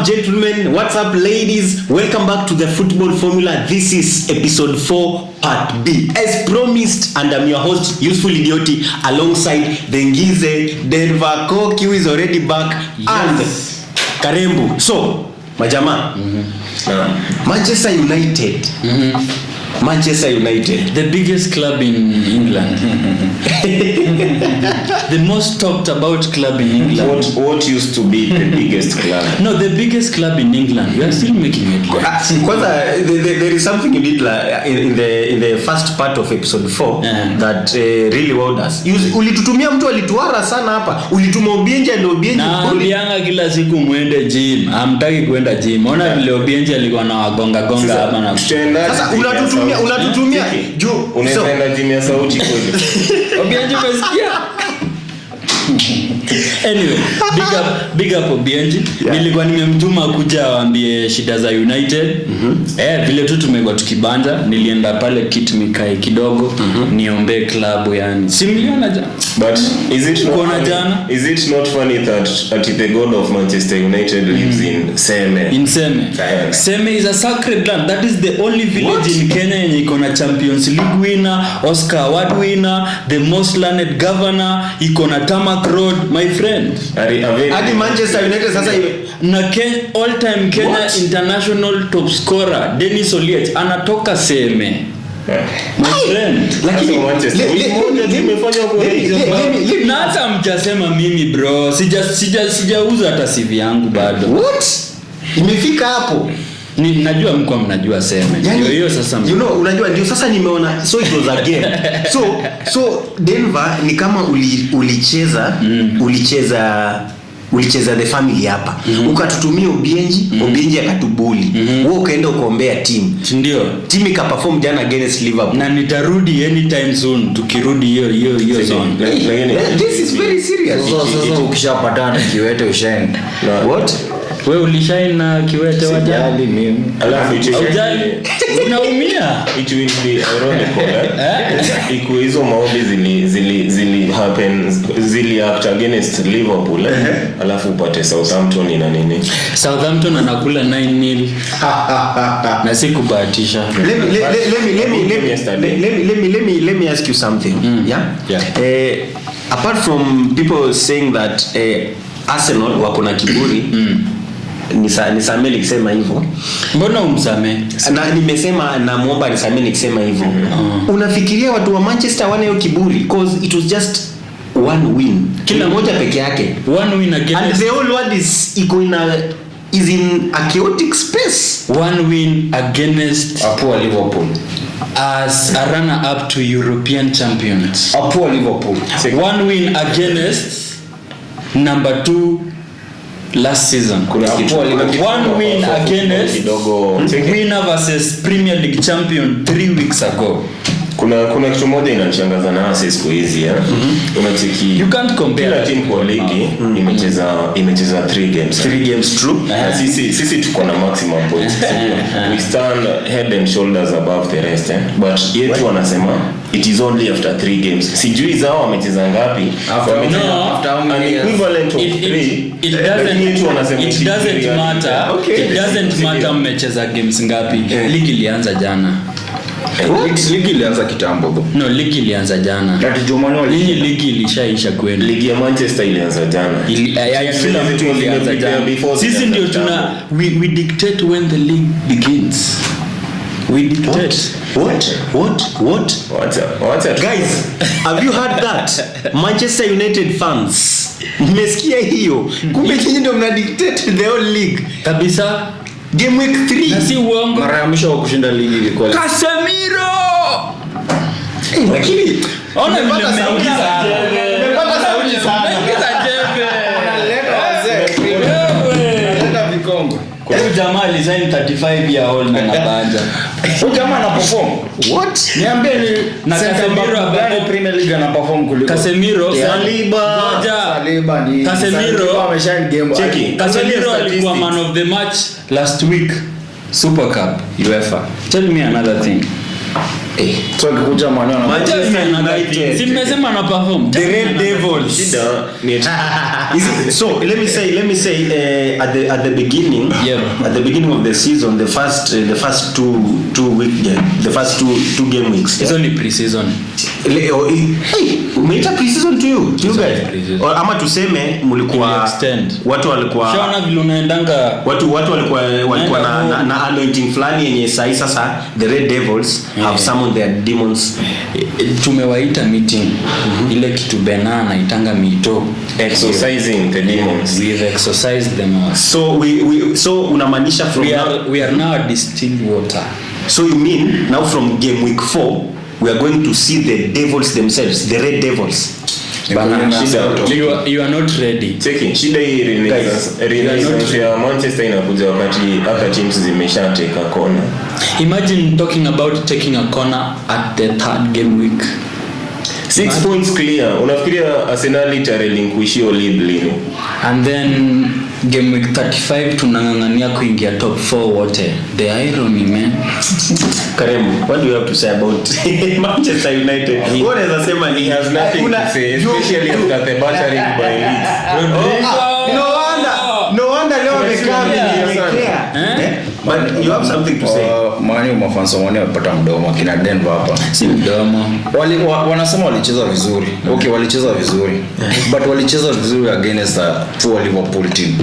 up, gentlemen? What's up, ladies? Welcome back to the Football Formula. This is episode 4, part B. As promised, and I'm your host, Useful Idioti, alongside the Ngize, Denver Koki, who is already back, and Karembu. So, majama, Manchester United. Manchester United, the biggest club in England. The most talked about club in England. What used to be the biggest club? No, the biggest club in England. We are still making it. Because there is something you did in the first part of episode 4 that really wowed us. Ulitutumia mtu alituara sana hapa. Ulituma Obienje ndio Obienje. Na Obianga kila siku muende gym. Hamtaki kwenda gym. Ona vile Obienje alikuwa na wagonga hapa na. Sasa unatutumia juu unaenda gym ya sauti kweli. Obienje umesikia? Anyway, big up Obienje. Nilikuwa nimemtuma kuja awaambie shida za United. Vile tu tumekuwa tukibanja, nilienda pale kit mikae kidogo niombe club yani. Similiona jana. But is it not funny that the god of Manchester United lives in Seme? In Seme. Seme is a sacred land. That is the only village in Kenya yenye iko na Champions League winner, Oscar Award winner, the most learned governor, iko na tarmac road, my friend. Hadi Manchester United sasa na all time Kenya international top scorer Dennis Oliech anatoka Seme. My friend, lakini na hata mjasema mimi bro, sijauza hata CV yangu bado. What? Imefika hapo. Najua mko mnajua Seme. Yani, hiyo sasa unajua ndio sasa nimeona so it was a game. So Denver ni kama ulicheza the family hapa. Ukatutumia Obienje akatubuli. Wewe ukaenda ukaombea team. Ndio. Team ikaperform jana against Liverpool. Na nitarudi anytime soon tukirudi hiyo zone. This is very serious. Sasa ukishapatana Kiwete ushine. What? Wewe ulishine na Kiwete wajali mimi. Alafu unaumia. It will be ironical. Iko hizo maombi zili act against Liverpool. Alafu upate Southampton ina nini? Southampton anakula 9-0. Na sikubahatisha. Let me ask you something. Apart from people saying that Arsenal wako na kiburi, nisamee nikisema hivyo. Mbona umsamee? Na nimesema namuomba nisamee nikisema hivyo. Unafikiria watu wa Manchester wana hiyo kiburi because it was just one win. Kila moja peke yake. One win against, and the whole world is in a chaotic space. One win against a poor Liverpool as a runner up to European champions. A poor Liverpool. One win against number 2 last season. One win against winner versus Premier League champion 3 weeks ago. Kuna kitu moja inanishangaza na siku hizi unacheki you can't compare kila team kwa ligi imecheza 3 games true. Sisi tuko na maximum points. We stand head and shoulders above the rest but yetu wanasema it is only after 3 games. Sijui zao wamecheza ngapi after an equivalent of 3. It doesn't matter mmecheza games ngapi. Ligi ilianza jana. Ligi ilianza kitambo though. No, ligi ilianza jana. Ligi ilishaisha kweli. Ligi ya Manchester ilianza jana. Kila mtu ilianza jana. Sisi ndio we dictate when the league begins. We dictate. What? Guys, have you heard that? Manchester United fans. Mmesikia hiyo? Kumbe nyinyi ndio mna dictate the whole league. Kabisa. Game week 3. Na si uongo. Mara ya mwisho kushinda ligi ilikuwa Casemiro. Lakini ona vile mmeingiza hapa. Nimepata sauti sana. Ingiza jembe. analeta vikongo. Huyu jamaa alisign 35 year old na nabanja. Huyu jamaa ana perform. What? Niambie ni na Casemiro hapo Premier League ana perform kuliko Casemiro. Saliba ni Casemiro ameshine game. Casemiro alikuwa man of the match last week Super Cup UEFA. Tell me another thing. So akikuja maneno Manchester United. Si mmesema ana perform. The Red Devils. Shida ni So let me say at the beginning, Yeah. at the beginning of the season, the first two game weeks. It's only pre-season. Umeita pre-season to you guys? Pre-season. Or ama tuseme mlikuwa Extend. watu walikuwa Shaona vile unaendanga watu walikuwa na anointing fulani yenye sasa the Red Devils have summoned their demons. Tumewaita meeting. Ile kitu Bena anaitanga mito. exercising the demons. We've exercised them all. So unamaanisha from We are now distilled water. So you mean now from game week 4 we are going to see the devils themselves, the Red Devils. You are not ready. Cheki, shida hii renaissance ya Manchester inakuja wakati hata teams zimeshateka kona. Imagine talking about taking a corner at the third game week. 6 points clear. Unafikiria Arsenal itarelinquishio lead lini? And then game week 35 tunangangania kuingia top 4 wote. The irony, man. Karemu, what do you have to say about Manchester United? What does sema He has nothing to say, especially after the battering by Leeds. No wonder leo amekaa but you have something to say. Mani mafansa wamepata mdomo kina Denver hapa. Si mdomo. Wanasema walicheza vizuri. Okay, walicheza vizuri. But walicheza vizuri against a poor Liverpool team.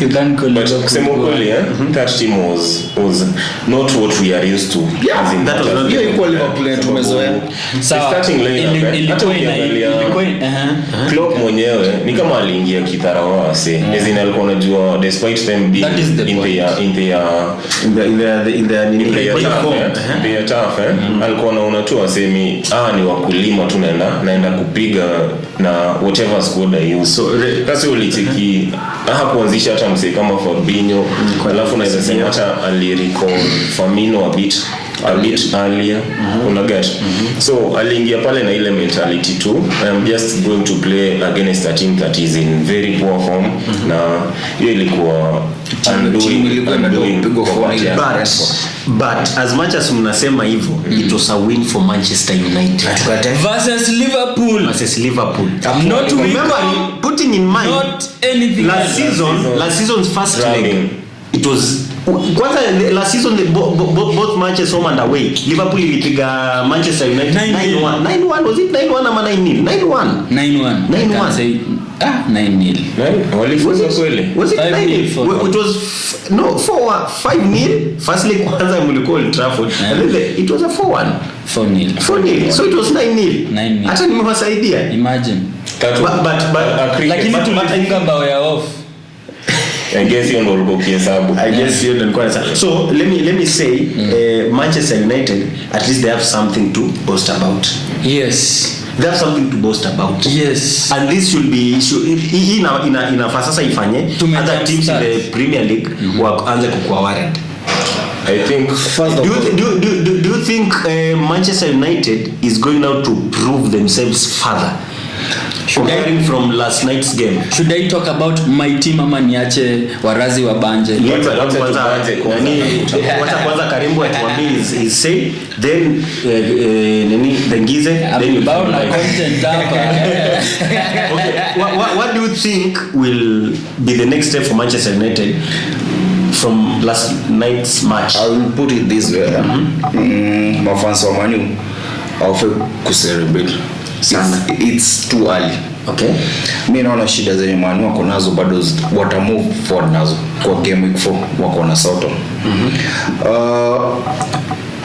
You can't call But it. kusema kweli, that team was not what we are used to. Yeah, As in that was that not hiyo ilikuwa Liverpool tumezoea. Starting lineup, hata ukiangalia Klopp mwenyewe ni kama aliingia kidharau wase. As in alikuwa anajua despite them being That is the in the tough, alikuwa anaona tu asemi ni wakulima tu naenda kupiga na whatever squad I use. So kasi ulicheki kuanzisha hata msee kama Fabinho, alafu naweza sema hata alirecall Firmino a bit earlier. Unaget. So aliingia pale na ile mentality too. I'm just going to play against a team that is in very poor form. Na hiyo ilikuwa but as much as mnasema hivyo, it was a win for Manchester United versus Liverpool. Not remember putting in mind Not anything last season's first leg. It was kwanza last season both matches home and away. Liverpool ilipiga Manchester United 9-1. Was it 9-1 ama 9-0? 9-1. 9-1. 9-0. Walifuza kweli. Was it 9-0? It was 5-0. Firstly kwanza mlikuwa Old Trafford. And then it was a 4-1. 4-0. So it was 9-0. Hata nimewasaidia. Imagine. But lakini tulifunga bao ya off. I guess you know Bokiasabu. So let me say Manchester United, at least they have something to boast about. Yes. They have something to boast about. Yes. And this should be inafaa sasa ifanye other teams in the Premier League waanze kukua worried. I think do you think Manchester United is going now to prove themselves further? Comparing from last night's game. Should I talk about my team ama niache warazi wa banje? Kwanza Karimbo atuambie is say then Ngize then you about my content hapa. Okay, what do you think will be the next step for Manchester United from last night's match? I will put it this way. Mafans wa Manu hawafe kucelebrate. It's too early. Okay. Mimi naona shida zenye Manu wako nazo bado wata move forward nazo kwa game week 4 wako na Southampton.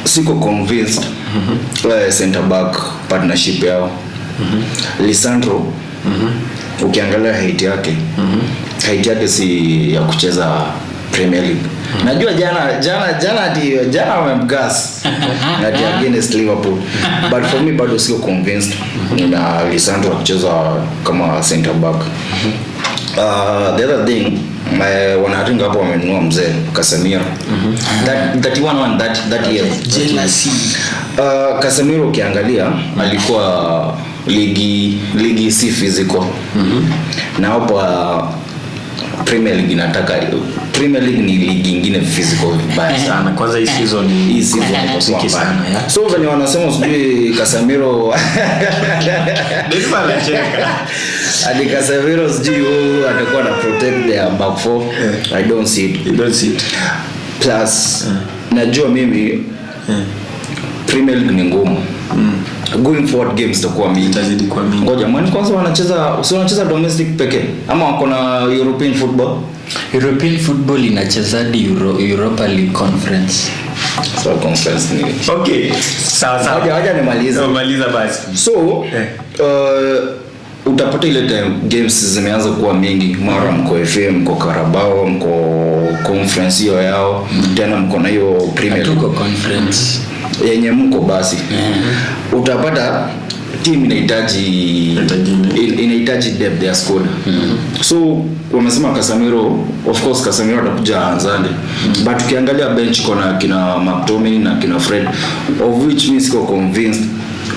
Siko convinced center back partnership yao. Lisandro ukiangalia height yake si ya kucheza Premier League. Najua jana wamemgas na against Liverpool, but for me bado sio convinced na Lisandro kucheza kama center back. The other thing wanaringa hapo wamenunua mzee Casemiro. That year Jealousy. Casemiro ukiangalia alikuwa ligi si physical. Na hapo Premier League inataka Premier League ni ligi nyingine physical vibaya sana. Kwanza hii season ni sana. So when wanasema sijui Casemiro Ndio anacheka. Adi Casemiro sijui atakuwa na protect their back four. I don't see it. You don't see it. Plus najua mimi Premier League ni ngumu. Going forward games takuwa mingi. Itazidi kuwa mingi. Ngoja mwani kwanza wanacheza domestic pekee ama wako na European football? European football inacheza hadi Europa League Conference. So conference ni. Okay. Sawa. Haja nimaliza. Maliza basi. So utapata ile time games zimeanza kuwa mingi, mara mko FA, mko Carabao, mko conference hiyo yao, tena mko na hiyo Premier League conference yenye mko basi. Utapata team inahitaji depth ya squad. So wamesema Casemiro, of course Casemiro atakuja anzande, but ukiangalia bench kuna kina McTominay na kina Fred, of which means siko convinced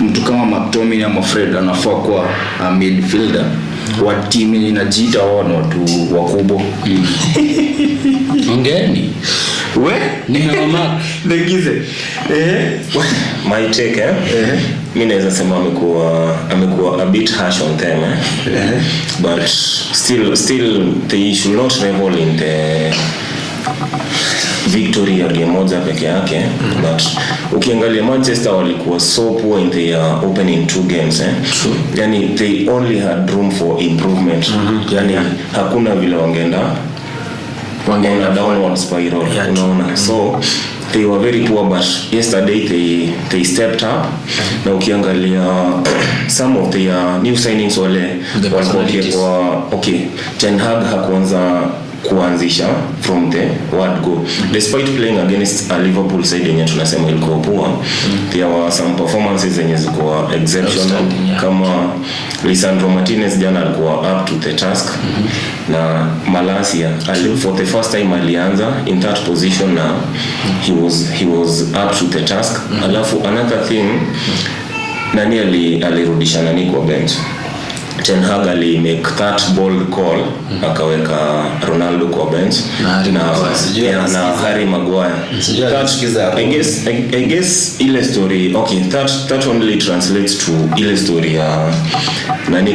mtu kama McTominay ama Fred anafaa kuwa a midfielder wa team inajiita wao na watu wakubwa. Ongeni we nimeona ngize my take mimi naweza sema amekuwa a bit harsh on them but still they should not revel in the victory ya game moja peke yake. But ukiangalia Manchester walikuwa so poor in their opening 2 games yani they only had room for improvement. Yani hakuna vile wangeenda downward spiral, unaona. So they were very poor, but yesterday they stepped up. Na ukiangalia some of their new signings walikuwa okay. Ten Hag kuanzisha from the word go, despite playing against a Liverpool side yenye tunasema ilikuwa poor. There were some performances zenye zilikuwa exceptional, kama Lisandro Martinez jana alikuwa up to the task. Na Malacia for the first time alianza in that position na he was up to the task. Alafu another thing, nani alirudisha nani kwa bench? Ten Hag make that bold call, akaweka Ronaldo kwa bench na Harry Maguire. I guess ile story, okay, that only translates to ile story ya nani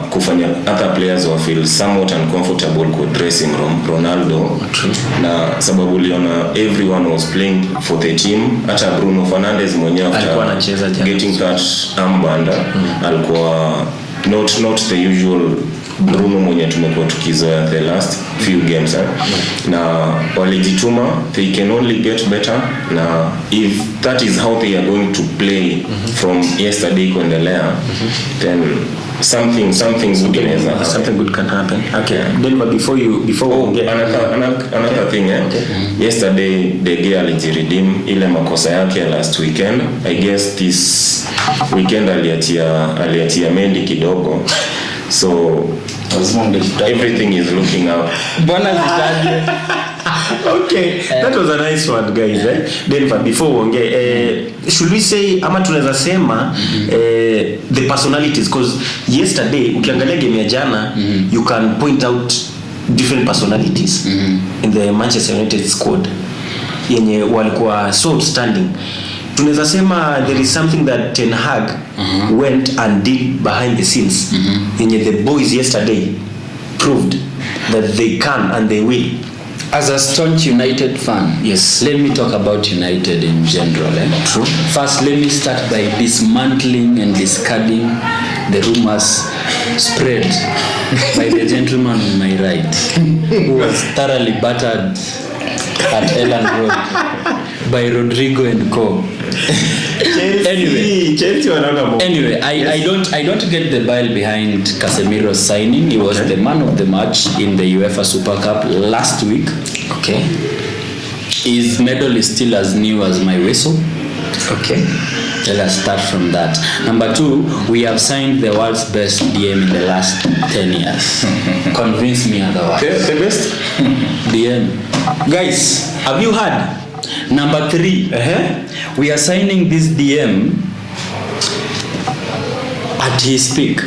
kufanya other players who feel somewhat uncomfortable with dressing room Ronaldo. Na sababu uliona everyone was playing for the team, hata Bruno Fernandes mwenyewe alikuwa anacheza getting that armband alikuwa not the usual Bruno mwenye tumekuwa tukizoea the last few games na walijituma. They can only get better, na if that is how they are going to play from yesterday kuendelea, then something good can happen. Okay, then but before another thing yesterday De Gea alijiredeem ile makosa yake last weekend. I guess this weekend aliatia Mendy kidogo, so everything is looking up. Bwana zitaje. Okay, that was a nice one, guys. Then but before should we say ama tunaweza sema the personalities, because yesterday ukiangalia game ya jana you can point out different personalities in the Manchester United squad yenye walikuwa so outstanding. Tunaweza sema there is something that Ten Hag went and did behind the scenes yenye the boys yesterday proved that they can and they will. As a staunch United fan, yes, let me talk about United in general. True. First, let me start by dismantling and discarding the rumors spread by the gentleman on my right, who was thoroughly battered at Ellen Road by Rodrigo and Co. Anyway, I don't get the bile behind Casemiro's signing. He was the man of the match in the UEFA Super Cup last week. Okay. His medal is still as new as my whistle. Okay. Let us start from that. Number 2, we have signed the world's best DM in the last 10 years. Convince me otherwise. The best DM. Guys, have you heard? Number 3, we are signing this DM at his peak.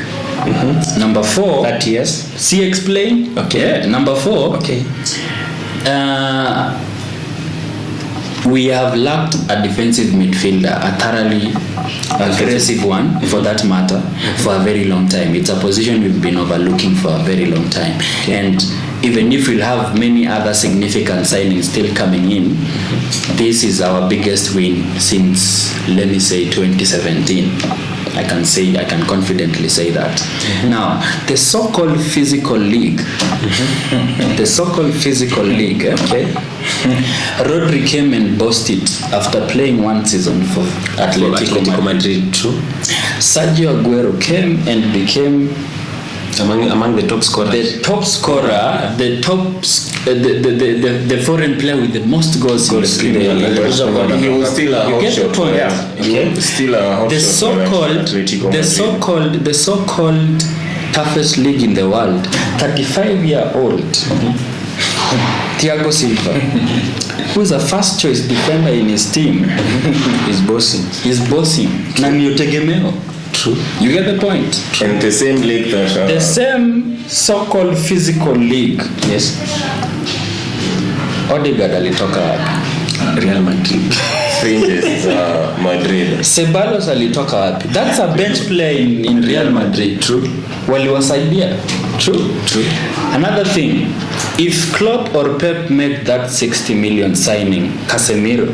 Number 4. 30 years. See, explain. Okay. Yeah. Number 4. Okay. We have lacked a defensive midfielder, a thoroughly aggressive one, for that matter, for a very long time. It's a position we've been overlooking for a very long time. And even if we'll have many other significant signings still coming in, this is our biggest win since, let me say, 2017. I can confidently say that. Now, the so-called physical league, okay? Rodri came and boasted after playing one season for Atletico Madrid. True. Sergio Aguero came and became among the top scorers. the top scorer, the foreign player with the most goals in the Premier League. He was still a You hot get the shot. point. Okay. Still a hot The shot for Atletico Madrid. so-called toughest league in the world. 35-year-old Thiago Silva, who's a first choice defender in his team, He's bossing. na ndio tegemeo. True. You get the point? And the same league that The same so-called physical league. Yes. Odegaard alitoka wapi? Real Madrid. fringes Madrid. Ceballos alitoka wapi? That's a bench player in Real Madrid. True. Waliwasaidia. True. Another thing, if Klopp or Pep make that 60 million signing Casemiro,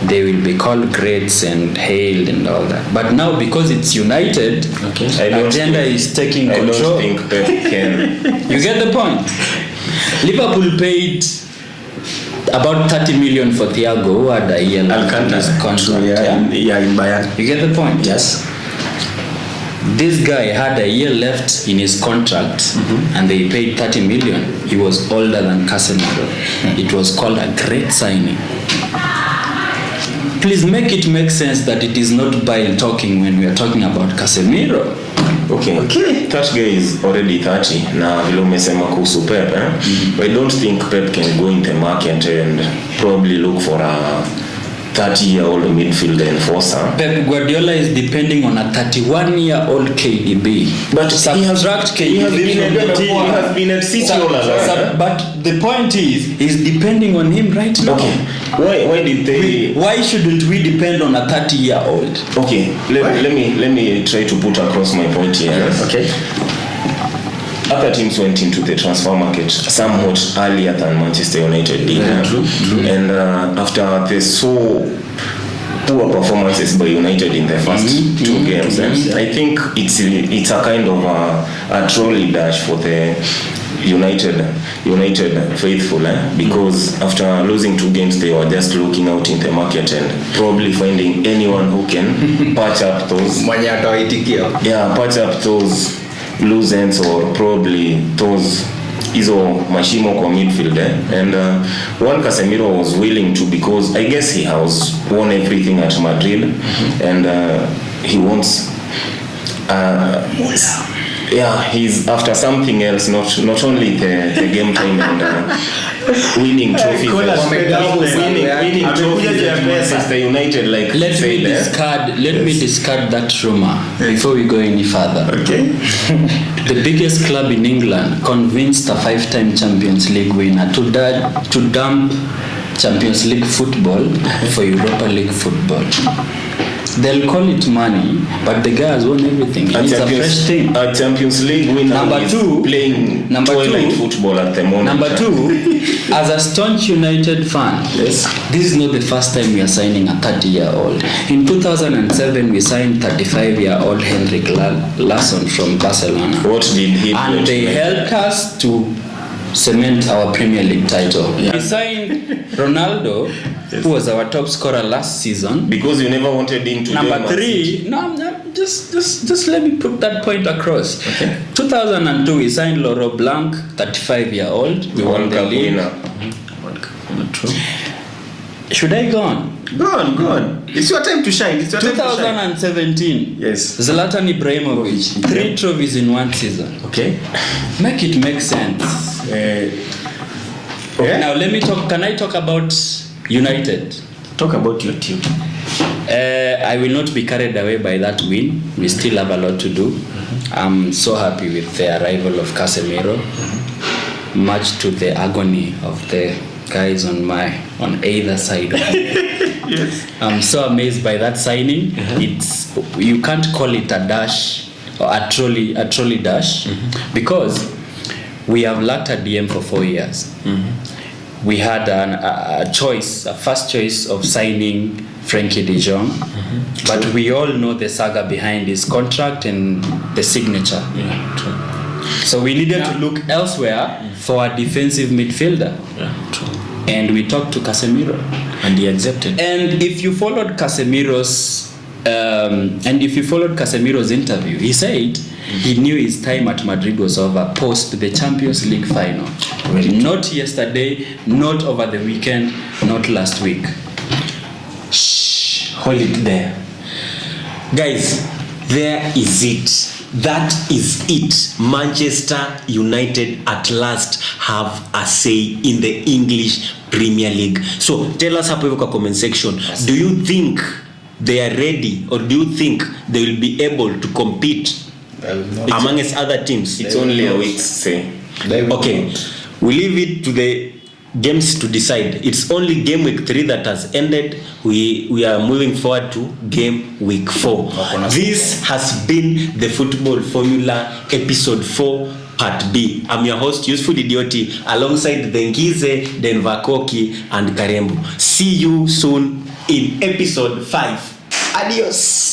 they will be called greats and hailed and all that. But now because it's United, agenda is taking control. I don't think Pep can. You get the point? Liverpool paid about 30 million for Thiago, who had a year left in his contract. In Bayern. You get the point? Yes. This guy had a year left in his contract, and they paid 30 million. He was older than Casemiro. It was called a great signing. Please make it make sense that it is not Bile talking when we are talking about Casemiro. Okay. That guy is already 30 na vile umesema kuhusu Pep. I don't think Pep can go in the market and probably look for a 30-year-old midfielder enforcer. Pep Guardiola is depending on a 31-year-old KDB. But subtract KDB. He has been at City all along. But the point is, he's depending on him right now. Okay. Why did they? Why shouldn't we depend on a 30-year-old? Okay. Let me try to put across my point here. Yes. Okay. Other teams went into the transfer market somewhat earlier than Manchester United did. True. And after the so poor performances by United in the first two games, I think it's a kind of a trolley dash for the United faithful, because after losing 2 games they were just looking out in the market and probably finding anyone who can patch up those loose ends or probably those hizo mashimo kwa midfield and one Casemiro was willing to, because I guess he has won everything at Madrid and he wants he's after something else, not only the game time and winning trophies. Winning trophies at Manchester United, like let me discard that rumor before we go any further. Okay. The biggest club in England convinced a 5-time Champions League winner to dump Champions League football for Europa League football. They'll call it money, but the guy has won everything. It's a fresh thing. A Champions League winner playing twilight football at the moment. Number 2, as a staunch United fan, this is not the first time we are signing a 30-year-old. In 2007, we signed 35-year-old Henrik Larsson from Barcelona. What did he do? And they helped us to cement our Premier League title. We signed Ronaldo, who was our top scorer last season. Because you never wanted him to Number 3, just let me put that point across. Okay. 2002, we signed Laurent Blanc, 35-year-old. We won the league. True. Should I go on? Go on. It's your time to shine. 2017. Yes. Zlatan Ibrahimovic, 3 trophies in 1 season. Okay. Make it make sense. Now let me talk. Can I talk about United? Talk about your team. I will not be carried away by that win. We still have a lot to do. I'm so happy with the arrival of Casemiro, much to the agony of the guys on either side. Yes. I'm so amazed by that signing. It's, you can't call it a dash or a trolley dash, because we have lacked a DM for 4 years. We had a first choice of signing Frankie de Jong, but we all know the saga behind his contract and the signature. Yeah, true. So we needed to look elsewhere for a defensive midfielder. Yeah, true. And we talked to Casemiro, And he accepted. and if you followed Casemiro's interview, he said he knew his time at Madrid was over post the Champions League final. Very true. Not yesterday, not over the weekend, not last week. Shh, hold it there. Guys, there is it. That is it. Manchester United at last have a say in the English Premier League. So tell us hapo hivyo kwa comment section. Do you think they are ready, or do you think they will be able to compete amongst other teams? It's only a week's say. Okay, we leave it to the games to decide. It's only game week 3 that has ended. We are moving forward to game week 4. This has been the Football Formula episode 4 part B. I'm your host Useful Idioti alongside Dengize, Denvakoki and Karembu. See you soon in episode 5. Adios.